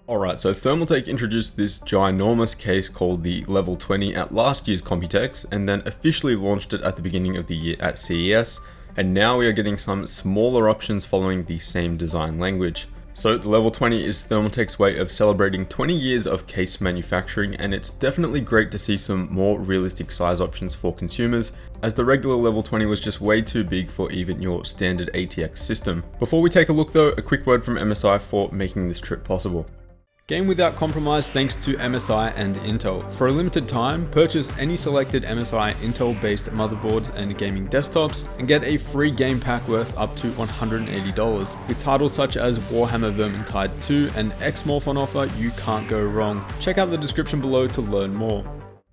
Alright, so Thermaltake introduced this ginormous case called the Level 20 at last year's Computex, and then officially launched it at the beginning of the year at CES, and now we are getting some smaller options following the same design language. So the Level 20 is Thermaltake's way of celebrating 20 years of case manufacturing, and it's definitely great to see some more realistic size options for consumers, as the regular Level 20 was just way too big for even your standard ATX system. Before we take a look though, a quick word from MSI for making this trip possible. Game without compromise thanks to MSI and Intel. For a limited time, purchase any selected MSI Intel-based motherboards and gaming desktops and get a free game pack worth up to $180. With titles such as Warhammer Vermintide 2 and X-Morph on offer, you can't go wrong. Check out the description below to learn more.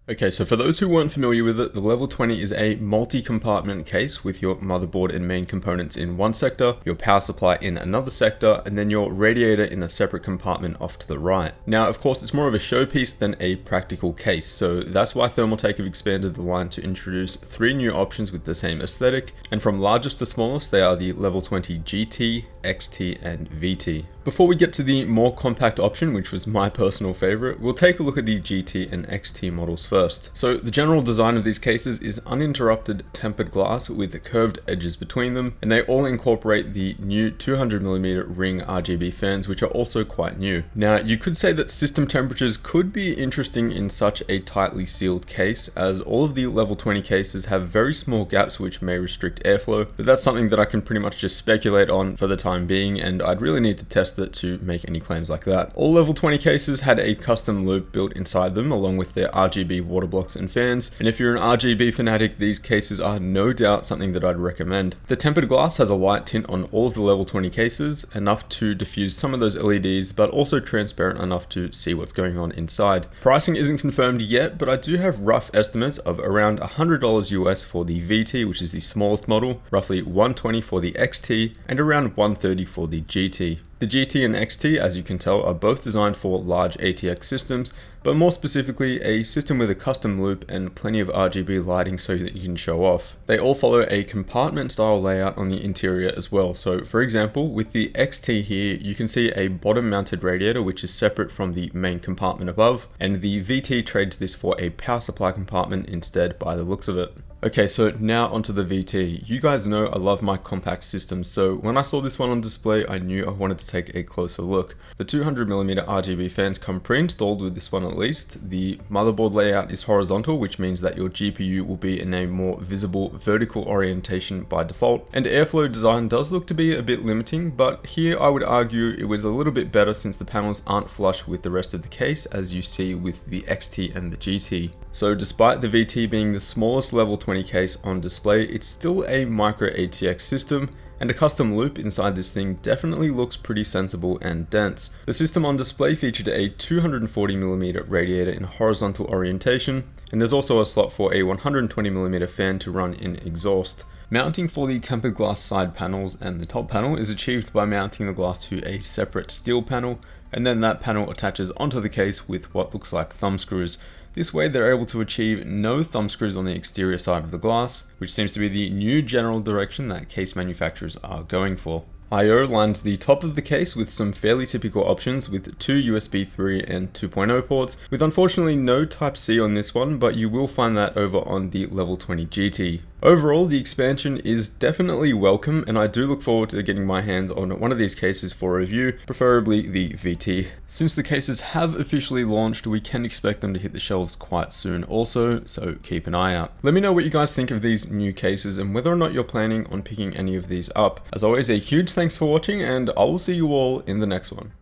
Okay, so for those who weren't familiar with it, the Level 20 is a multi-compartment case with your motherboard and main components in one sector, your power supply in another sector, and then your radiator in a separate compartment off to the right. Now, of course, it's more of a showpiece than a practical case, so that's why Thermaltake have expanded the line to introduce 3 new options with the same aesthetic, and from largest to smallest, they are the Level 20 GT, XT, and VT. Before we get to the more compact option, which was my personal favorite, we'll take a look at the GT and XT models first. So the general design of these cases is uninterrupted tempered glass with curved edges between them, and they all incorporate the new 200mm ring RGB fans, which are also quite new. Now, you could say that system temperatures could be interesting in such a tightly sealed case, as all of the Level 20 cases have very small gaps which may restrict airflow, but that's something that I can pretty much just speculate on for the time being, and I'd really need to test it to make any claims like that. All Level 20 cases had a custom loop built inside them along with their RGB water blocks and fans, and if you're an RGB fanatic, these cases are no doubt something that I'd recommend. The tempered glass has a light tint on all of the Level 20 cases, enough to diffuse some of those LEDs, but also transparent enough to see what's going on inside. Pricing isn't confirmed yet, but I do have rough estimates of around $100 US for the VT, which is the smallest model, roughly $120 for the XT, and around $130 for the GT. The GT and XT, as you can tell, are both designed for large ATX systems, but more specifically a system with a custom loop and plenty of RGB lighting so that you can show off. They all follow a compartment style layout on the interior as well. So for example, with the XT here, you can see a bottom mounted radiator which is separate from the main compartment above, and the VT trades this for a power supply compartment instead by the looks of it. Okay, so now onto the VT. You guys know I love my compact systems, so when I saw this one on display, I knew I wanted to take a closer look. The 200mm RGB fans come pre-installed with this one at least. The motherboard layout is horizontal, which means that your GPU will be in a more visible vertical orientation by default, and airflow design does look to be a bit limiting, but here I would argue it was a little bit better since the panels aren't flush with the rest of the case, as you see with the XT and the GT. So despite the VT being the smallest Level 20 case on display, it's still a micro ATX system, and a custom loop inside this thing definitely looks pretty sensible and dense. The system on display featured a 240mm radiator in horizontal orientation, and there's also a slot for a 120mm fan to run in exhaust. Mounting for the tempered glass side panels and the top panel is achieved by mounting the glass to a separate steel panel, and then that panel attaches onto the case with what looks like thumb screws. This way they're able to achieve no thumb screws on the exterior side of the glass, which seems to be the new general direction that case manufacturers are going for. I/O lines the top of the case with some fairly typical options with 2 USB 3 and 2.0 ports, with unfortunately no Type-C on this one, but you will find that over on the Level 20 GT. Overall, the expansion is definitely welcome, and I do look forward to getting my hands on one of these cases for review, preferably the VT. Since the cases have officially launched, we can expect them to hit the shelves quite soon also, so keep an eye out. Let me know what you guys think of these new cases and whether or not you're planning on picking any of these up. As always, a huge thanks for watching, and I will see you all in the next one.